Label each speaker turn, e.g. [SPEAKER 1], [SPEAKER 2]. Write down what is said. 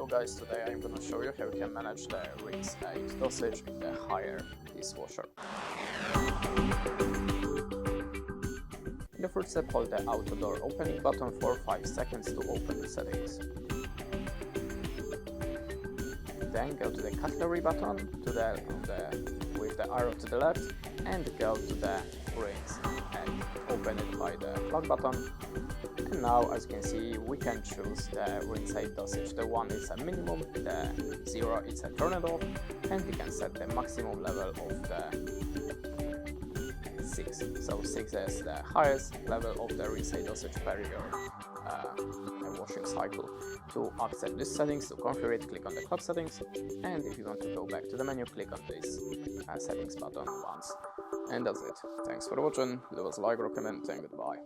[SPEAKER 1] Hello guys, today I'm gonna show you how you can manage the rinse 8 dosage in the higher dishwasher. In the first step, hold the auto door opening button for 5 seconds to open the settings. Then go to the cutlery button with the arrow to the left and go to the rinse and open it by the plug button. And now, as you can see, we can choose the rinse 8 dosage. The 1 is a minimum, the 0 is a turn it off, and we can set the maximum level of the 6. So 6 is the highest level of the rinse 8 dosage per your washing cycle. To accept these settings, to configure it, click on the clock settings, and if you want to go back to the menu, click on this settings button once. And that's it. Thanks for watching, leave us a like, recommend, and goodbye.